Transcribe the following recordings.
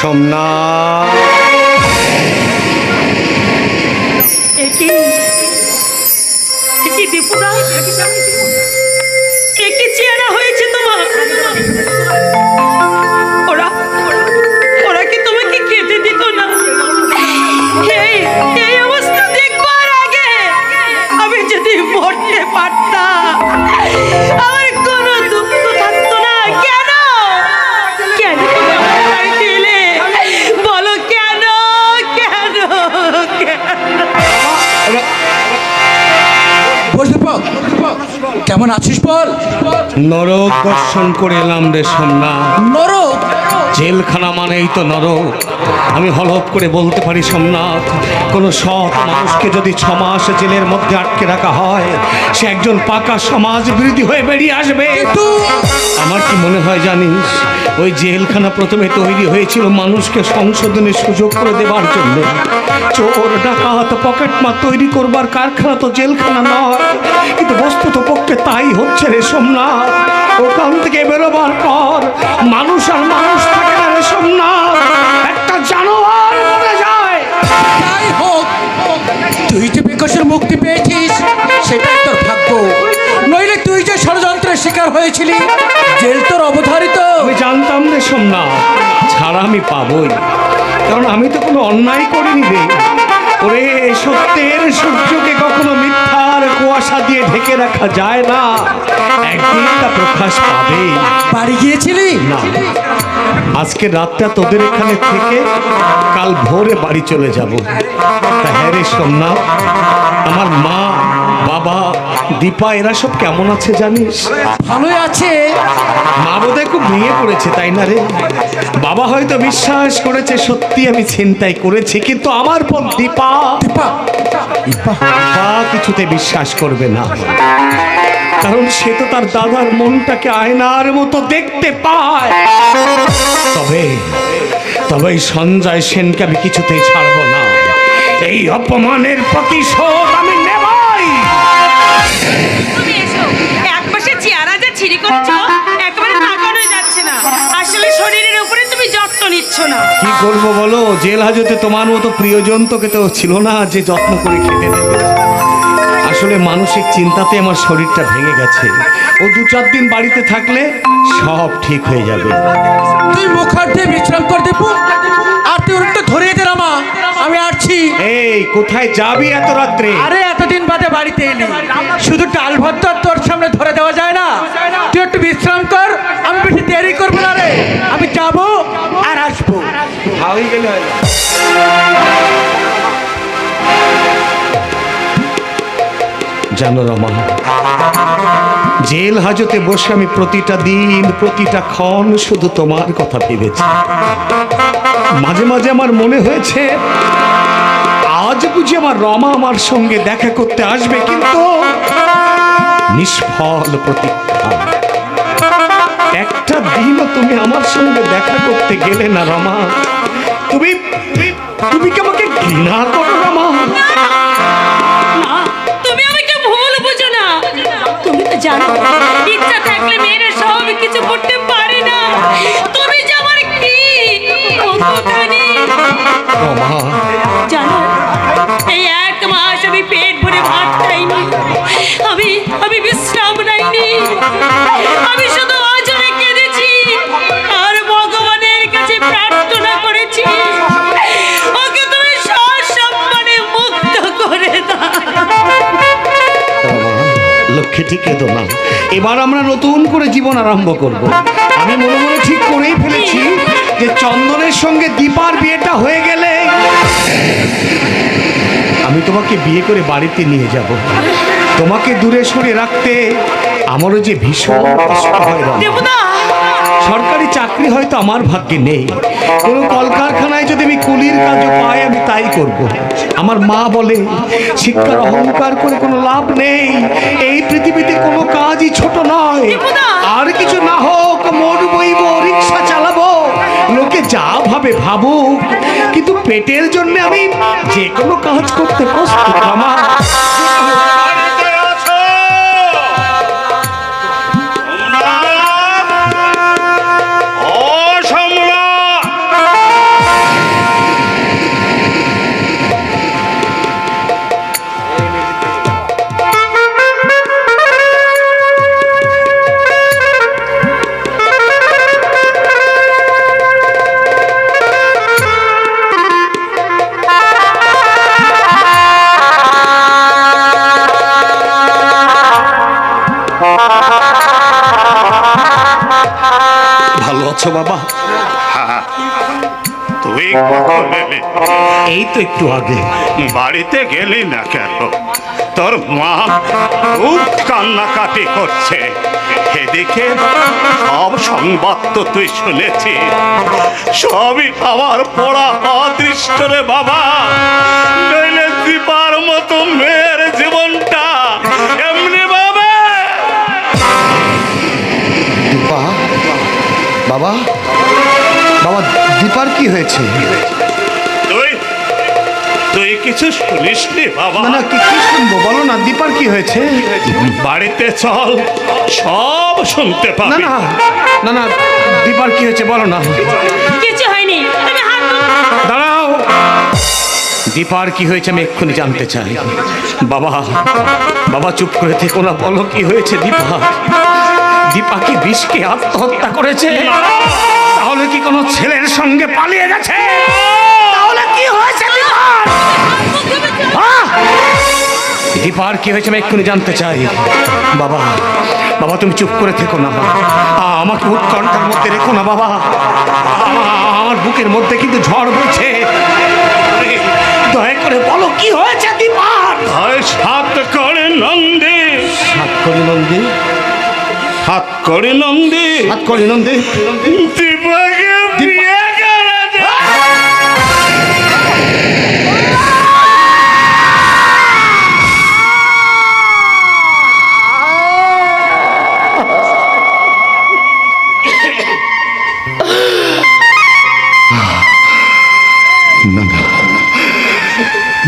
সোমনাথ, একই দীপুদা, একই চেহারা হয়েছে তোমার। ওরা ওরা কি তোমাকে খেতে দিত না? এই অবস্থা দেখবার আগে আমি যদি মরতে পারতাম, আমার কোনো দুঃখ থাকতো না। কেন কেন তুমি আমার বাড়িতে এলে? বলো কেন কেন কেন? কেমন আছিস বল? নরক দর্শন করে এলাম রে সোমনাথ। নরক? জেলখানা মানেই তো নরক। আমি হলফ করে বলতে পারি সোমনাথ, কোনো সৎ মানুষকে যদি 6 মাস জেলের মধ্যে আটকে রাখা হয়, সে একজন পাকা সমাজ বিরোধী হয়ে বেরিয়ে আসবে। আমার কি মনে হয় জানিস, ওই জেলখানা প্রথমে তৈরি হয়েছিল মানুষকে সংশোধনের সুযোগ করে দেবার জন্য। চোর ডাকাত পকেটমার তৈরি করবার কারখানা তো জেলখানা নয়, কিন্তু বস্তুত পক্ষে তাই হচ্ছে রে সোমনাথ। ওখান থেকে বেরোবার পর মানুষ আর মানুষ থাকে না রে সোমনাথ, একটা জানোয়ার মরে যায়। তাই হোক, তুই যে বিকাশের মুক্তি পেয়েছিস সেটাই তোর ভাগ্য। নইলে তুই যে ষড়যন্ত্রের শিকার হয়েছিলি, জেল তোর অবধারিত। আমি জানতাম রে সোমনাথ, ছাড়া আমি পাবই, কারণ আমি তো কোনো অন্যায় করিনি রে। ওরে, সত্যের সূর্যকে কখনো মিথ্যার কুয়াশা দিয়ে ঢেকে রাখা যায় না, একদিন তা প্রকাশ পাবে। বাড়ি গিয়েছিলি? না, আজকে রাতটা তোদের এখানে থেকে কাল ভোরে বাড়ি চলে যাব। হ্যাঁ রে সোমনাথ, আমার মা বাবা দীপা এরা সব কেমন আছে জানিস? ভালোই আছে। মা বোধহয় খুব ভেঙে পড়েছে, তাই না রে? বাবা হয়তো বিশ্বাস করেছে সত্যি আমি ছিনতাই করেছি, কিন্তু আমার পর দীপা কিছুতে বিশ্বাস করবে না, কারণ সে তো তার দাদার মনটাকে আয়নার মতো দেখতে পায়। তবে সঞ্জয় সেনকে আমি কিছুতেই ছাড়বো না। এই অপমানের প্রতিশোধ আমি নেবই। তুমি এসো, এক পাশে চেহারা যা ছিঁড়ি করছো, একেবারে তাকানো যাচ্ছে না। আসলে শরীরের উপরে তুমি যত্ন নিচ্ছ না। কি করবো বলো, জেল হাজতে তোমার মতো প্রিয়জন তোকে তো ছিল না যে যত্ন করে খেতে দেবে। আসলে মানসিক চিন্তাতে আমার শরীরটা ভেঙে গেছে। ও 2-4 দিন বাড়িতে থাকলে সব ঠিক হয়ে যাবে। তুই মুখ হাত দিয়ে বিশ্রাম কর দেবো, আর তুই ওটা ধরিয়ে দে রামা, আমি আসছি। এই কোথায় যাবি এত রাত্রে? আরে এতদিন বাদে বাড়িতে এলি, শুধু ডাল ভাত তোর সামনে ধরে দেওয়া যায় না? তুই একটু বিশ্রাম কর, আমি বেশি দেরি করবো না রে। আমি যাবো আর আসবো। জানো রমা, জেল হাজতে বসে আমি প্রতিটা দিন প্রতিটা ক্ষণ শুধু তোমার কথা ভেবেছি। মাঝে মাঝে আমার মনে হয়েছে আজ বুঝি আমার রমা আমার সঙ্গে দেখা করতে আসবে, কিন্তু নিষ্ফল প্রতীক্ষা। একটা দিনও তুমি আমার সঙ্গে দেখা করতে গেলে না রমা। তুমি তুমি কি আমাকে ঘৃণা করো রমা? না, তুমি আমাকে ভুল বুঝো না। তুমি তো জানো, ইচ্ছা থাকলে মেয়েরা সব কিছু করতে পারে না। তুমি যে আমার কি কতখানি রমা, জানো, এই 1 মাস আমি পেট ভরে ভাত খাইনি, আমি বিশ্রাম নাইনি। আমি শুধু অজরে কেঁদেছি আর ভগবানের কাছে প্রার্থনা করেছি, ওকে তুমি সসম্মানে মুক্ত করে দাও। লক্ষ্মীটি কেঁদো না, এবার আমরা নতুন করে জীবন আরম্ভ করব। আমি মনে মনে ঠিক করেই ফেলেছি যে চন্দনের সঙ্গে দীপার বিয়েটা হয়ে গেলে আমি তোমাকে বিয়ে করে বাড়িতে নিয়ে যাব। তোমাকে দূরে সরে রাখতে আমারও যে ভীষণ কষ্ট হয় রমা। দেবদা, সরকারি চাকরি হয়তো আমার ভাগ্যে নেই, কোনো কলকারখানায় যদি আমি কুলির কাজও পাই আমি তাই করব। আমার মা বলে শিক্ষার অহংকার করে কোনো লাভ নেই, এই পৃথিবীতে কোনো কাজই ছোট নয়। আর কিছু না হোক মোট বইব, রিক্সা চালাবো, লোকে যা ভাবে ভাবুক, কিন্তু পেটের জন্য আমি যে কোনো কাজ করতে প্রস্তুত। আমার তুই কখন এলি? এই তো একটু আগে। বাড়িতে গেলি না কেন? তোর মা খুব কান্নাকাটি করছে। এদিকে সব সংবাদ তো তুই শুনেছি, সবই আমার পড়া অদৃষ্ট রে বাবা। নইলে দীপার মতো মেয়ের জীবনটা এমনি ভাবে। দীপা, বাবা, বাবা, দীপার কি হয়েছে? তুই তুই কিছু শুনিসনি বাবা? না না, কি কি শুনবো, বলো না, দীপার কি হয়েছে? বাড়িতে চল, সব শুনতে না পাবি। না না না, দীপার কি হয়েছে বলো না। কিছু হয়নি, তুমি হাত দাঁড়াও, দীপার কি হয়েছে আমি এক্ষুনি জানতে চাই। বাবা, বাবা চুপ করে থেকো না, বলো কি হয়েছে দীপা। দীপা কি বিষকে আত্মহত্যা করেছে? তাহলে কি কোনো ছেলের সঙ্গে পালিয়ে গেছে? তাহলে কি হয়েছে দীপার? আহ! দীপার কি হয়েছে আমি এক্ষুনি জানতে চাই। বাবা, বাবা তুমি চুপ করে থেকো না, আমাকে উৎকণ্ঠার মধ্যে রেখো না বাবা। আমার বুকের মধ্যে কিন্তু ঝড় বইছে। দয়া করে বলো কি হয়েছে দীপার। সাত করে নন্দী, সাত করি নন্দী, সাত করে নন্দী, সাত করি নন্দী। দীপাকে বিয়ে করেছে। না না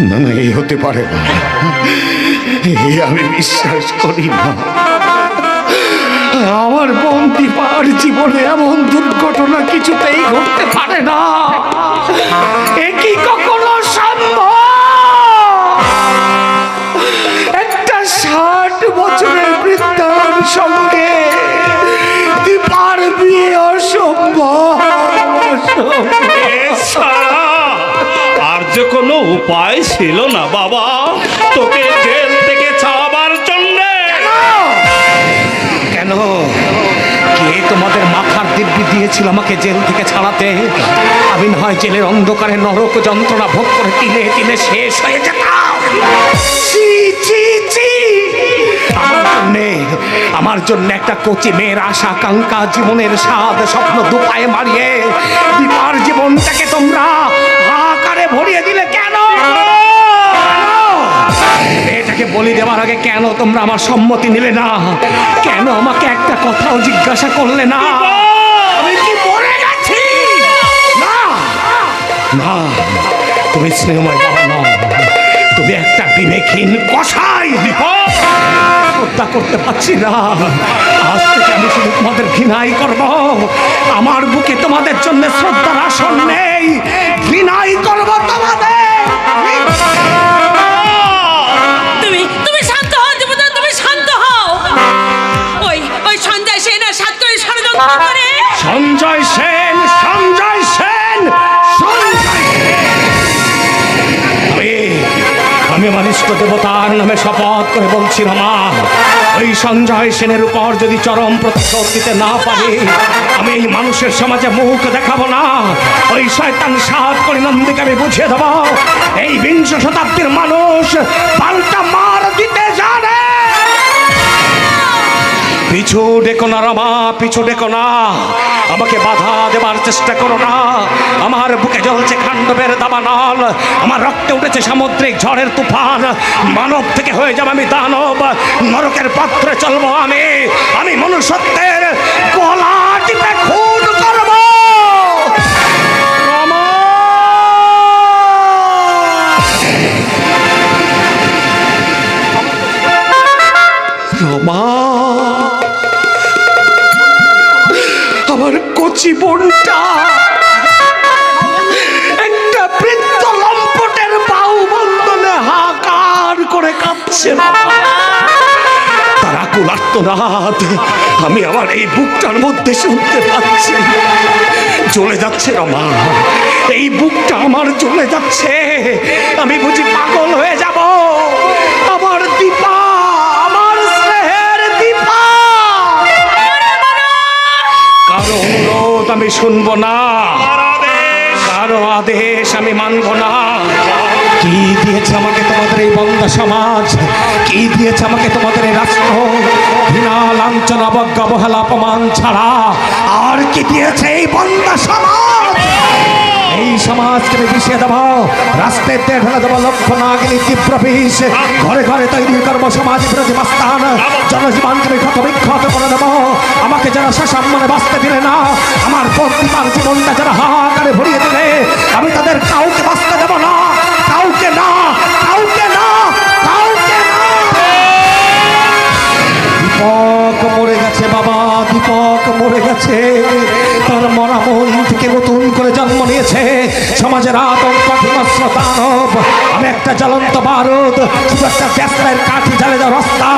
না না, এই হতে পারে না, এই আমি বিশ্বাস করি না। আমার বোন দীপার জীবনে এমন দুর্ঘটনা কিছুতেই ঘটতে পারে না। এ কি কখনো সম্ভব? একটা 60 বছরের বৃদ্ধার সঙ্গে দীপার বিয়ে অসম্ভব, অসম্ভব। এছাড়া আর যে কোনো উপায় ছিল না বাবা তোকে জেল থেকে ছাড়াবার জন্য। কেন? কে তোমাদের মাথার দিব্যি দিয়েছিল আমাকে জেল থেকে ছাড়াতে? আমি না হয় জেলের অন্ধকারে নরক যন্ত্রণা ভোগ করে তিলে তিলে শেষ হয়ে যেতাম। ছি, ছি, ছি! আমার জন্য একটা কচি মেয়ের আশা আকাঙ্ক্ষা, জীবনের স্বাদ স্বপ্ন দুপায়ে মারিয়ে দীপার জীবনটাকে তোমরা হাহাকারে ভরিয়ে দিলে কেন? এটাকে বলি দেওয়ার আগে কেন তোমরা আমার সম্মতি নিলে না? কেন আমাকে একটা কথাও জিজ্ঞাসা করলে না? আমি কি মরে গেছি? না না, তুমি স্নেহময় বাবা নও, তুমি একটা বিবেকহীন কসাই। হত্যা করতে পারছি না, আজ থেকে আমি শুধু তোমাদের ঘৃণাই করব। আমার বুকে তোমাদের জন্য শ্রদ্ধার আসন নেই, ঘৃণাই করব তোমাদের। তুমি শান্ত হও দেবতা, তুমি শান্ত হও। ওই সঞ্জয় সেন আর সাত করে ষড়যন্ত্র করে। সঞ্জয় সেন, সঞ্জয় সেন, সঞ্জয় সেন! আমি আমার ইষ্ট দেবতার নামে শপথ করে বলছি রমা, ওই সঞ্জয় সেনের উপর যদি চরম প্রতিশোধ দিতে না পারি, আমি এই মানুষের সমাজে মুখ দেখাবো না। ওই শয়তান সাত করে নন্দীকে আমি বুঝিয়ে দেবো, এই 20 শতাব্দীর মানুষ পাল্টা মার দিতে জানে। পিছু ডেকো না রমা, পিছু ডেকো না, আমাকে বাধা দেবার চেষ্টা করো না। আমার বুকে জ্বলছে খান্ডবের দাবানল, আমার রক্তে উঠেছে সামুদ্রিক ঝড়ের তুফান। মানব থেকে হয়ে যাব আমি দানব, নরকের পথে চলবো আমি মনুষ্যত্বের গলা টিপে খুন করব। রমা! রমা, আমার কচি বোনটা একটা বৃদ্ধ লম্পটের বাহু বন্ধনে হাহাকার করে কাঁদছে। তার আকুল আর্তনাদ আমি আমার এই বুকটার মধ্যে শুনতে পাচ্ছি। জ্বলে যাচ্ছে রমা, এই বুকটা আমার জ্বলে যাচ্ছে। আমি বুঝি পাগল হয়ে যাব। আমার দীপা, আমার স্নেহের দীপা, কারো অনুরোধ আমি শুনবো না, কারো আদেশ আমি মানব না। কি দিয়েছে আমাকে তোমাদের এই বন্দা সমাজ? কি দিয়েছে আমাকে তোমাদের এই রাষ্ট্র? ঘৃণা, লাঞ্ছনা, অবজ্ঞা, অবহেলা, অপমান ছাড়া আর কি দিয়েছে এই বন্দা সমাজ? এই সমাজকে আমি বিষিয়ে দেবো, রাস্তায় ঢেলে দেবো লক্ষ্য নাগিনী তীব্র বিষ। ঘরে ঘরে তৈরি করবো সমাজ বিরোধী মাস্তান, জনজীবনকে আমি ক্ষত বিক্ষত করে দেবো। আমাকে যারা সসম্মানে বাঁচতে দিলে না, আমার প্রতিমার জীবনটা যারা হাহাকারে ভরিয়ে দিলে, আমি তাদের কাউকে বাঁচতে দেবো না, কাউকে না, কাউকে না, কাউকে না। দীপক মরে গেছে বাবা, দীপক মরে গেছে। তার মরা মন থেকে নতুন করে জন্ম নিয়েছে সমাজের আতঙ্ক, হিংস্র দানব। আমি একটা জ্বলন্ত বারুদ, শুধু একটা গ্যাসের কাঠি জ্বালে যাওয়ার রাস্তা।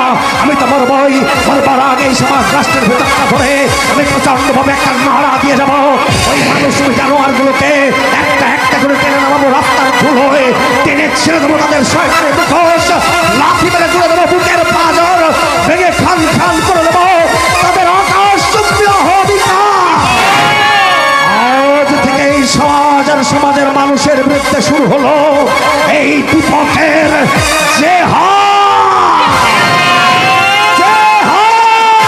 আমি তো মরবই, মরবার আগে এই সমাজ রাষ্ট্রের ভেতরটা ধরে আমি প্রচণ্ডভাবে একটা নাড়া দিয়ে যাবো। ওই মানুষ জানোয়ারগুলোকে একটা একটা করে টেনে নামাবো রাস্তার ধুলো হয়ে, টেনে ছেড়ে দেবো তাদের শয়তানের মুখোশ, লাঠি মেরে তুলে দেবো বুকের পাঁজর, ভেঙে খান খান করে দেবো তাদের আকাশ চুম্বীয় অধিকার। আজ থেকে এই সমাজ আর সমাজের মানুষের বিরুদ্ধে শুরু হলো এই দীপকের জেহাদ। জেহাদ,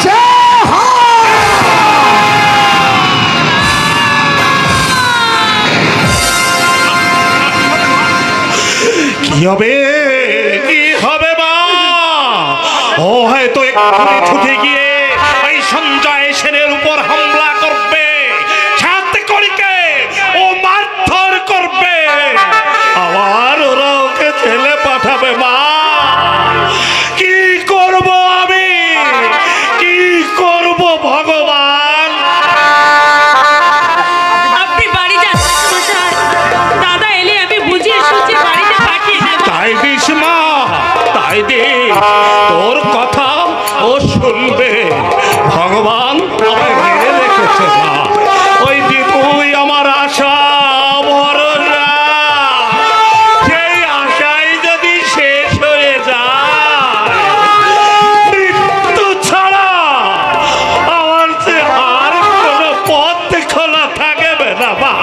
জেহাদ। কি হবে, কি হবে মা? ও হয়তো এক্ষুনি ছুটে গিয়ে এই সঞ্জয় সেনের উপর হামলা করবে, সাথে করিকে ও মারধর করবে, আবার ওরা ওকে ছেলে পাঠাবে মা। কি করব আমি, কি করব ভগবান? আপনি বাড়ি যান মশাই, দাদা এলে আমি বুঝিয়ে সুঝিয়ে বাড়িতে পাঠিয়ে দেব। তাই দিস মা, তাই দে, তোর কথা ও শুনবে। ভগবান আমায় মেরে রেখেছে মা, ওই দীপুই আমার আশা ভরসা। সেই আশাই যদি শেষ হয়ে যায়, মৃত্যু ছাড়া আমার যে আর কোনো পথ খোলা থাকবে না মা,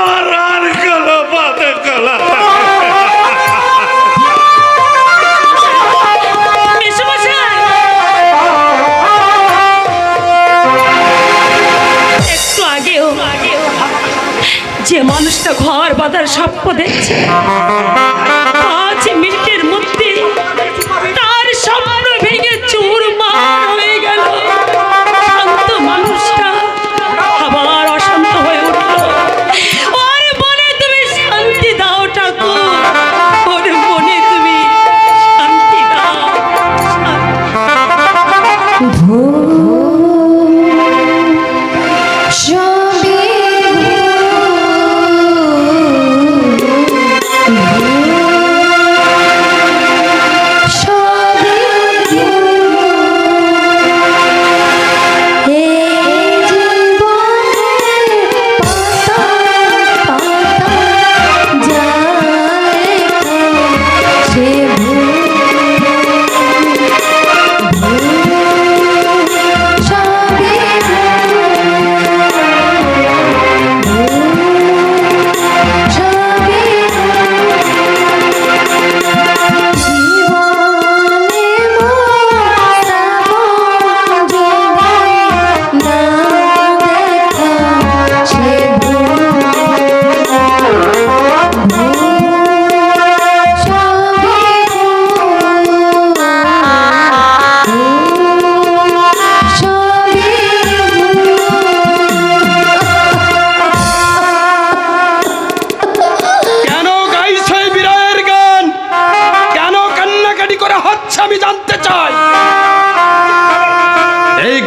আর কোনো পথ খোলা থাকবে না। মেসোমশাই, একটু আগেও যে মানুষটা ঘর বাঁধার স্বপ্ন দেখছে, 5 মিনিটের মধ্যে তার স্বপ্ন ভেঙে চুরমার হয়ে গেল। শান্ত মানুষটা আবার অশান্ত হয়ে উঠল। ওর মনে তুমি শান্তি দাও ঠাকুর, ওর মনে তুমি শান্তি দাও।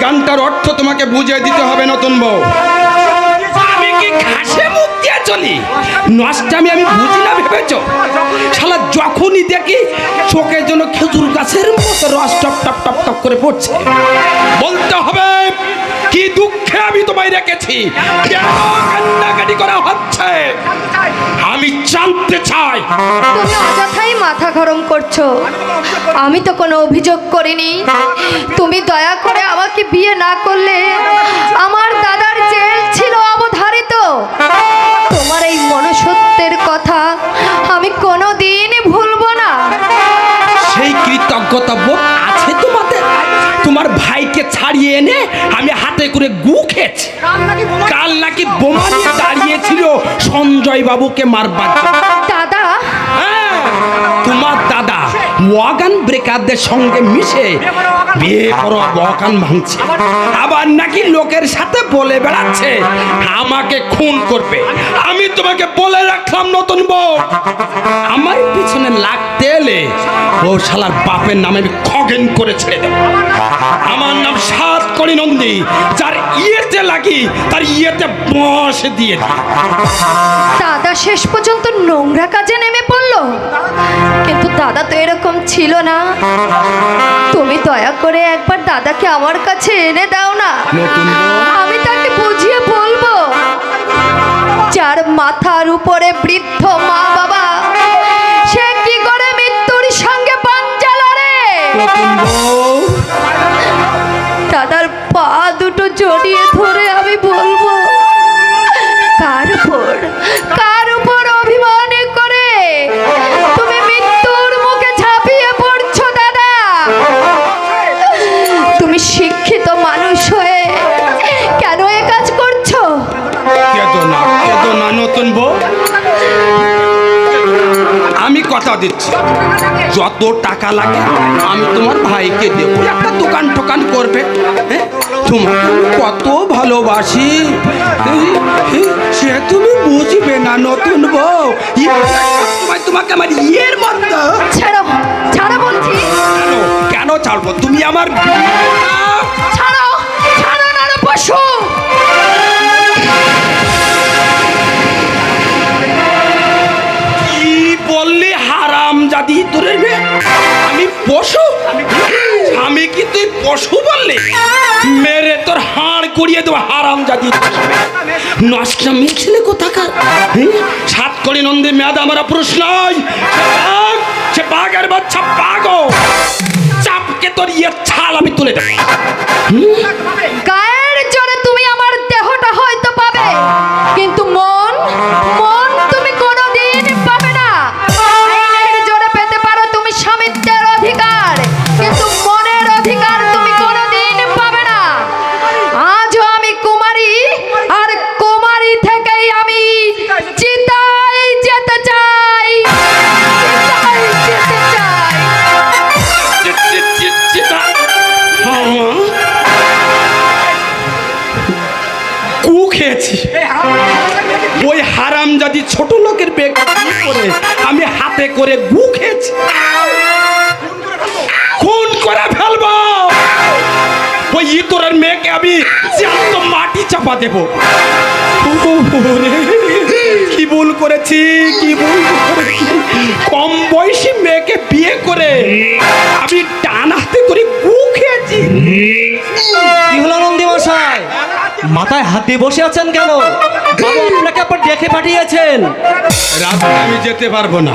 গানটার অর্থ তোমাকে বুঝিয়ে দিতে হবে নতুন বউ। আমি কি ঘাসে মুখ দিয়ে চলি? নষ্টামি আমি বুঝি না ভেবেছ? শালা যখনই দেখি চোখের জন্য খেজুর গাছের মতো রস টপ টপ টপ টপ করে পড়ছে। বলতে হবে কি দুঃখে আমি তোমায় রেখেছি, কেন কান্নাকাটি করা হচ্ছে আমি জানতে চাই। তুমি অযথাই মাথা গরম করছো, আমি তো কোনো অভিযোগ করিনি। তুমি দয়া করে আমাকে বিয়ে না করলে আমার দাদার জেল ছিল কর্তব্য আছে তোমাদের? তোমার ভাইকে ছাড়িয়ে এনে আমি হাতে করে গু খেয়েছি। কাল নাকি বোমা নিয়ে দাঁড়িয়েছিল সঞ্জয় বাবুকে মারবার জন্য। দাদা, হ্যাঁ, তোমার দাদা ওয়াগান ব্রেকারদের সঙ্গে মিশে বিয়ে করো ওয়াগান ভাঙছে, আবার নাকি লোকের সাথে বলে বেড়াচ্ছে আমাকে খুন করবে। আমি তোমাকে বলে রাখলাম নতুন বউ, আমার পিছনে লাগতে এলে ও শালার বাপের নামে আমি খগেন করে ছেড়ে দেব। আমার নাম সাতকড়ি নন্দী, যার ইয়েতে লাগি তার ইয়েতে বস দিয়ে দিই। দাদা শেষ পর্যন্ত নোংরা কাজে নেমে পড়লো, কিন্তু দাদা তো এরকম ছিল না। তুমি দয়া করে একবার দাদাকে আমার কাছে এনে দাও না, আমি তাকে বুঝিয়ে বলবো যার মাথার উপরে বৃদ্ধ মা বাবা, সে কি করে মৃত্যুর সঙ্গে পাঞ্জা লড়ে। দাদার পা দুটো জড়িয়ে ধরে আমি বলবো, কার উপর অভিমান করে তুমি মৃত্যুর মুখে ঝাঁপিয়ে পড়ছো দাদা? তুমি শিক্ষিত মানুষ হয়ে কেন এ কাজ করছো? কেঁদো না নতুন বউ, আমি কথা দিচ্ছি যত টাকা লাগে আমি তোমার ভাইকে দেবো। একটা দোকান টোকান করবে, হ্যাঁ? তোমাকে আমি কত ভালোবাসি সে তুমি বুঝবে না নতুন বউ। তোমাকে আমার ইয়ের মতো। ছাড়ো ছাড়ো বলছি। কেন ছাড়বো? তুমি আমার ছাড়ো ছাড়ো না রে পশু। কি বললি হারাম জাদি তোরের মেয়ে? আমি পশু? আমি কি তুই পশু বললি? মেরে তোর হাড় করিয়ে দেবো হারাম জাদি। নষ্ট মেয়ে ছেলে কোথাকার? সাতকড়ি নন্দী মেয়াদ আমার পুরুষ নয়, সে বাঘের বাচ্চা পাগো। চাপকে তোর ইয়ে ছাল আমি তুলে দেবো। গায়ের জোরে তুমি আমার দেহটা হয়তো পাবে, কিন্তু মন তুমি কোনোদিন পাবে না। আইনের জোরে পেতে পারো তুমি স্বামিত্বের অধিকার, কিন্তু মনের অধিকার তুমি কোনোদিন পাবে না। আজও আমি কুমারী, আর কুমারী থেকেই আমি চিতায় যেতে চাই, চিতায় যেতে চাই। কু খেয়েছি ওই হারাম জাদি ছোট লোকের বেগ করে আমি হাতে করে গু খেয়েছি। খুন করে ফেলবো ওই ইতরের মেয়েকে, আমি জ্যান্ত মাটি চাপা দেবো। কি ভুল করেছি, কি ভুল করেছি। কম বয়সী মেয়েকে বিয়ে করে আমি ডান হাতে করে গু খেয়েছি। কি হলো নন্দী মশাই, মাথায় হাত দিয়ে বসে আছেন কেন? বাবু আপনাকে আবার ডেকে পাঠিয়েছেন। রাতে আমি যেতে পারবো না।